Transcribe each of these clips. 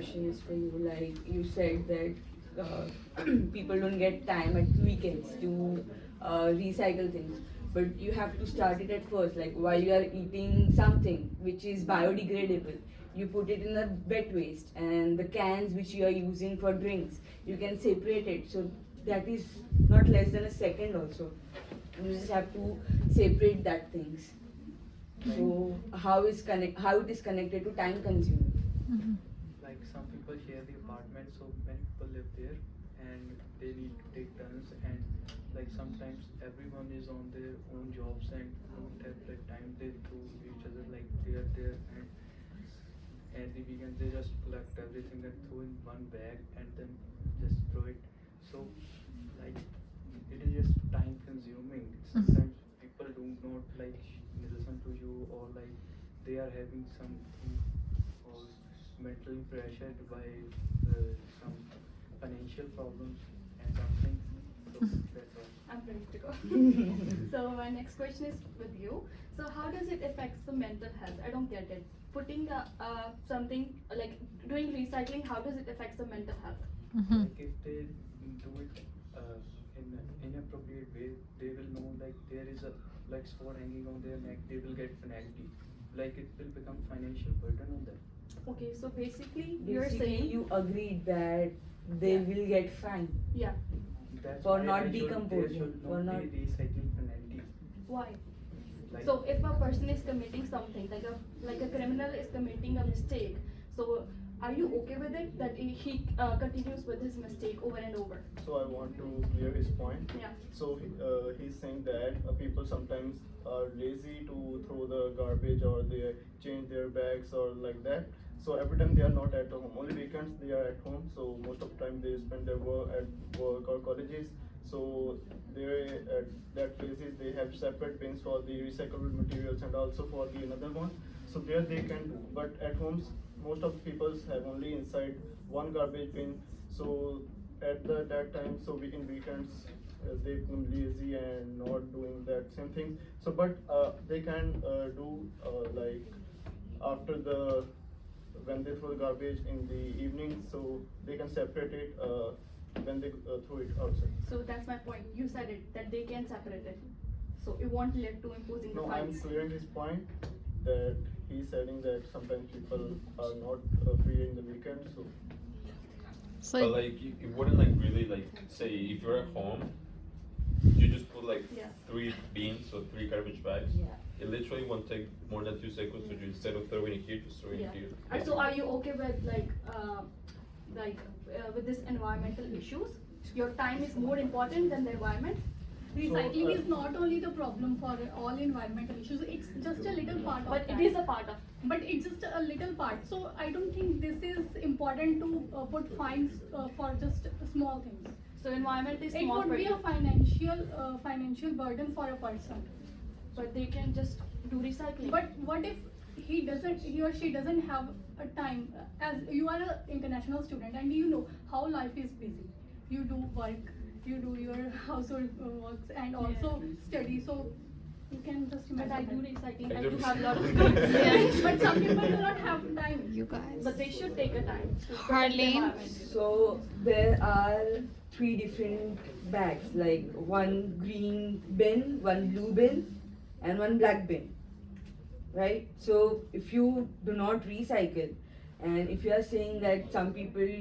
question is for you. Like you said that people don't get time at weekends to recycle things, but you have to start it at first. Like while you are eating something which is biodegradable, you put it in the wet waste, and the cans which you are using for drinks, you can separate it. So that is not less than a second also. You just have to separate that things. So how it is connected to time consuming? Mhm. Like some people share the apartment, so many people live there and they need to take turns, and like sometimes everyone is on their own jobs and don't have the time they to each other, like they are there and at the weekend they just collect everything and throw in one bag and then just throw it. So like it is just time consuming. Sometimes people do not like listen to you, or like they are having something or mentally pressured by some financial problems and something. So that's all. I'm ready to go. So my next question is with you. So how does it affect the mental health? I don't get it. Putting something like doing recycling, how does it affect the mental health? Mhm. Like if they do it in an inappropriate way, they will know like there is a like sword hanging on their neck. They will get penalty. Like it will become financial burden on them. Okay, so basically you're Basically, saying you agreed that they Yeah. will get fined. yeah. That's For why not there decomposing, should for not not- be recycling penalty. Why? Like So if a person is committing something, like a criminal is committing a mistake, so are you okay with it that he continues with his mistake over and over? So I want to clear his point. Yeah. So he's saying that people sometimes are lazy to throw the garbage, or they change their bags or like that. So every time they are not at home. Only weekends they are at home. So most of the time they spend their work at work or colleges. So they at that places they have separate bins for the recyclable materials and also for the another one. So there they can do. But at homes, most of the people have only inside one garbage bin. So at that time, so we in weekends they become lazy and not doing that same thing. So but they can do like after the when they throw the garbage in the evening, so they can separate it when they throw it outside. So that's my point. You said it that they can separate it. So it won't lead to imposing the No, I'm fines. clearing his point that he's saying that sometimes people are not free in the weekend, so. So But like, it wouldn't like really like say if you're at home, you just put like Yeah. 3 beans or 3 garbage bags. Yeah. It literally won't take more than 2 seconds to do instead of throwing it here, just throwing Yeah. it here. And so are you okay with with this environmental issues? Your time is more important than the environment? Recycling So, is not only the problem for all environmental issues, it's just a little part of But that. it is a part of. But it's just a little part. So I don't think this is important to put fines for just small things. So environment is It small would for be you, a financial burden for a person. but they can just do recycling. But what if he or she doesn't have a time? As you are an international student and you know how life is busy. You do work, you do your household works and also study. So you can just But I imagine. do that. recycling. I I do do have a lot of recycling. time. Yeah. But some people do not have time. you guys. But they should take a time to protect the Harleen? environment. So there are 3 different bags, like one green bin, one blue bin, and one black bin. Right? So if you do not recycle, and if you are saying that some people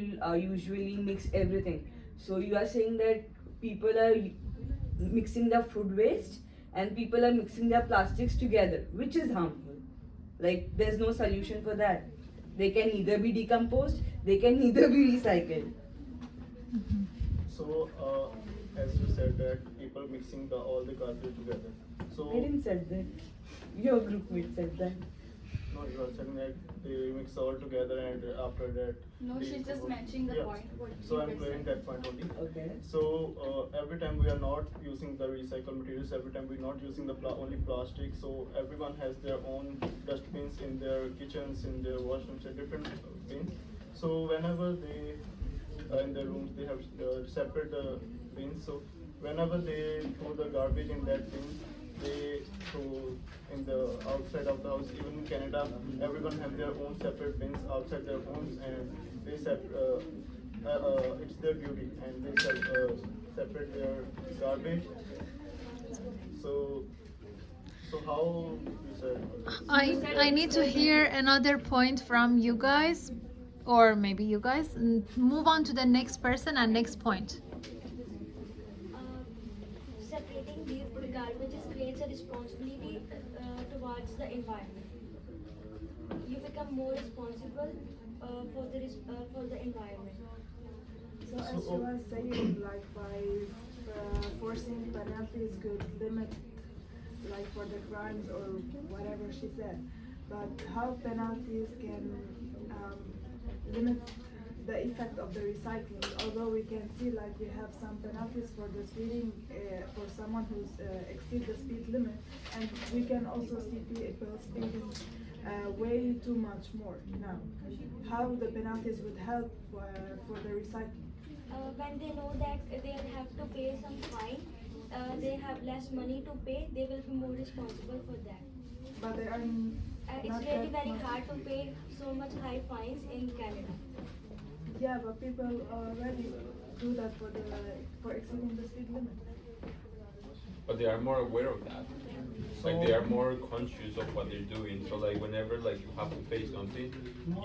usually mix everything, so you are saying that people are mixing their food waste and people are mixing their plastics together, which is harmful. Like there's no solution for that. They can either be decomposed, they can either be recycled. So, as you said that people mixing all the garbage together. So, I didn't say that. Your group mate said that. no, you are saying that they mix all together and after that. No, they she's just throw- mentioning the Yeah. point. What So you I'm guys clearing said. that point only. Okay. So every time we are not using the recycled materials, every time we're not using the only plastic. So everyone has their own dustbins in their kitchens, in their washrooms, and different bins. So whenever they in their rooms they have separate bins. So whenever they throw the garbage in that bin, they throw in the outside of the house. Even in Canada, everyone have their own separate bins outside their homes, and they it's their duty, and they separate their garbage. So, so how you said? I need to hear another point from you guys, or maybe you guys, and move on to the next person and next point. Separating these garbages creates a responsibility towards the environment. You become more responsible for the environment. So as she was saying, like by forcing penalties could limit, like for the crimes or whatever she said. But how penalties can limit the effect of the recycling? Although we can see like we have some penalties for the speeding for someone who's exceed the speed limit, and we can also see people speeding way too much more now. How the penalties would help for the recycling? When they know that they'll have to pay some fine, they have less money to pay, they will be more responsible for that. But they are It's not really that very much. hard to pay so much high fines in Canada. Yeah, but people already do that for exceeding the speed limit. But they are more aware of that. Like they are more conscious of what they're doing. So like whenever like you have to pay something,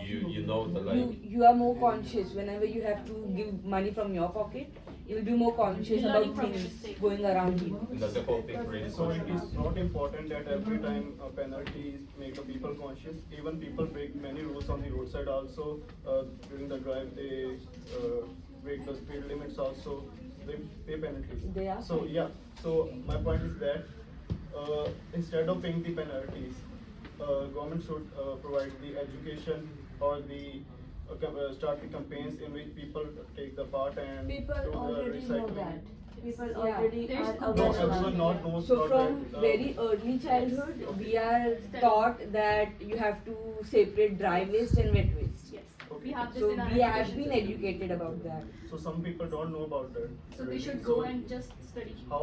you know that like You are more conscious whenever you have to give money from your pocket. You'll be more conscious Learning about from your things mistake. going around you. and that's the whole thing really So it conscious. is not important that every time a penalty make the people conscious. Even people break many rules on the roadside also. During the drive, they break the speed limits also. They pay penalties. They are So fined. yeah. So my point is that instead of paying the penalties, government should provide the education or the start the campaigns in which people take the part and People do the already know recycling. that. People Yeah. already There's are no No, aware everyone of not it. knows So about from that. very early childhood, we are taught that you have to separate dry waste and wet waste. Yes, Okay. we have this So in our we have education been system. educated about that. So some people don't know about that. So they should So go and just study. how?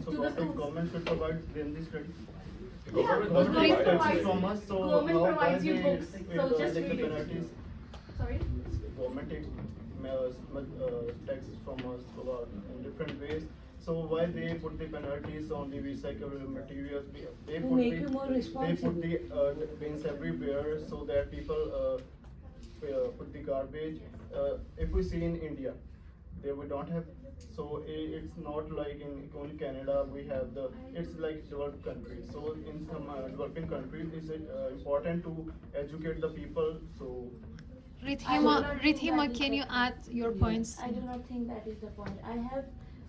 So To the schools. government should provide them the study. The government Yeah, doesn't government provide provides- it. from us, so government how provides why you they books, so just take the read it. penalties? Sorry? Government takes taxes from us in different ways. So why they put the penalties on the recyclable materials? They To put make the, you more They responsible. put the bins everywhere so that people put the garbage. If we see in India, there we don't have. So it's not like in only Canada we have it's like developed countries. So in some developing countries, it's important to educate the people. So Rithima, can you add your points? I do not think that is the point. I have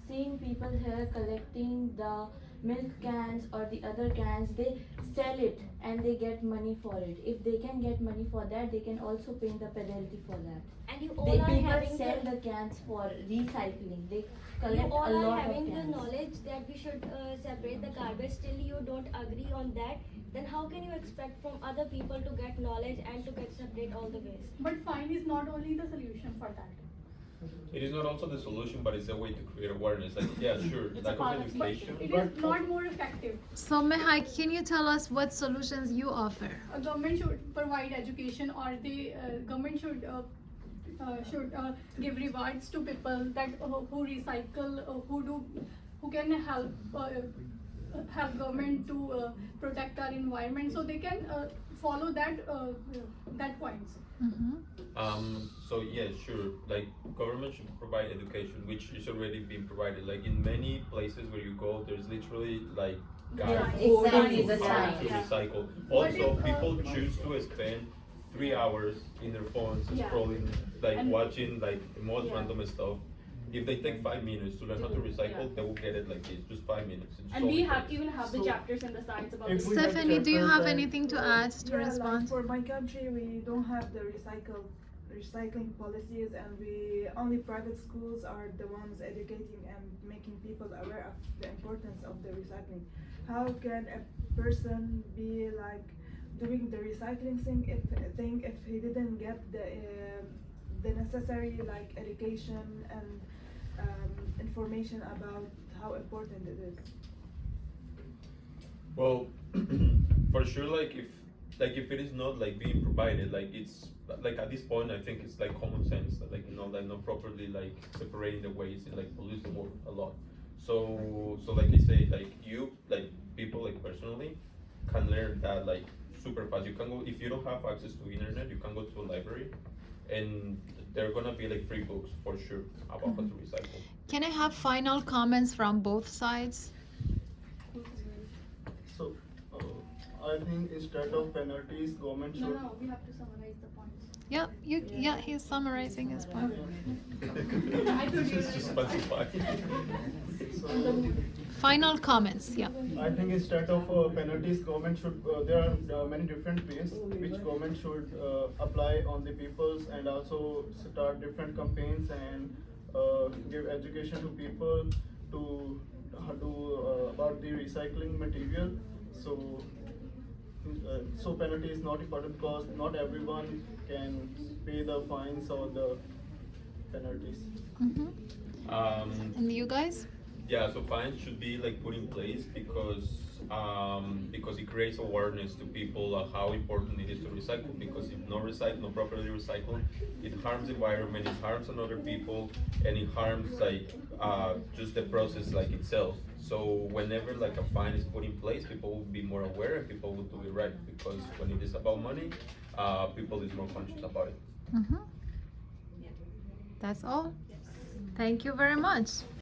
seen people here collecting the milk cans or the other cans. They sell it and they get money for it. If they can get money for that, they can also pay the penalty for that. And you all They are people having sell the the cans for recycling. They you collect all a are lot having of the cans. knowledge that we should separate the garbage, still you don't agree on that, then how can you expect from other people to get knowledge and to get separate all the waste? But fine is not only the solution for that. It is not also the solution, but it's a way to create awareness. Like, yeah, sure, It's a lack part of of education. It is not more effective. So Mehai, can you tell us what solutions you offer? A government should provide education, or the government should give rewards to people that who recycle, who can help government to protect our environment, so they can follow that points. So yeah, sure. Like government should provide education, which is already being provided. Like in many places where you go, there's literally like guides Exactly, the on how sign. to recycle. What Also, if, people choose to spend 3 hours in their phones Yeah. scrolling, like And- watching like the most Yeah. random stuff. If they take 5 minutes to learn how to recycle, Yeah. they will get it like this, just 5 minutes. It's And so we important. even have the So, chapters and the sites about if this. we have Stephanie, do you chapters have and, anything to add to Yeah, respond? like for my country, we don't have the recycling policies, and only private schools are the ones educating and making people aware of the importance of the recycling. How can a person be like doing the recycling thing if he didn't get the necessary like education and information about how important it is? Well, for sure, like if it is not like being provided, like it's like at this point, I think it's like common sense, like like not properly like separating the waste, it like pollutes the world a lot. So like I say, like you like people like personally can learn that like super fast. You can go if you don't have access to internet, you can go to a library, and there are gonna be like free books for sure about how to recycle. Can I have final comments from both sides? So, I think instead of penalties, government No, should. no, we have to summarize the points. Yeah, he's summarizing his point. It's just specify. So, Final comments, yeah. I think instead of penalties, government should. There are many different ways which government should apply on the peoples, and also start different campaigns and give education to people to about the recycling material. So penalty is not important because not everyone can pay the fines or the penalties. Mhm. Um, And you guys? Yeah, so fines should be like put in place because it creates awareness to people of how important it is to recycle. Because if not properly recycled, it harms the environment, it harms other people, and it harms like just the process like itself. So whenever like a fine is put in place, people will be more aware and people will do it right. Because when it is about money, people is more conscious about it. Mhm. That's all. Thank you very much.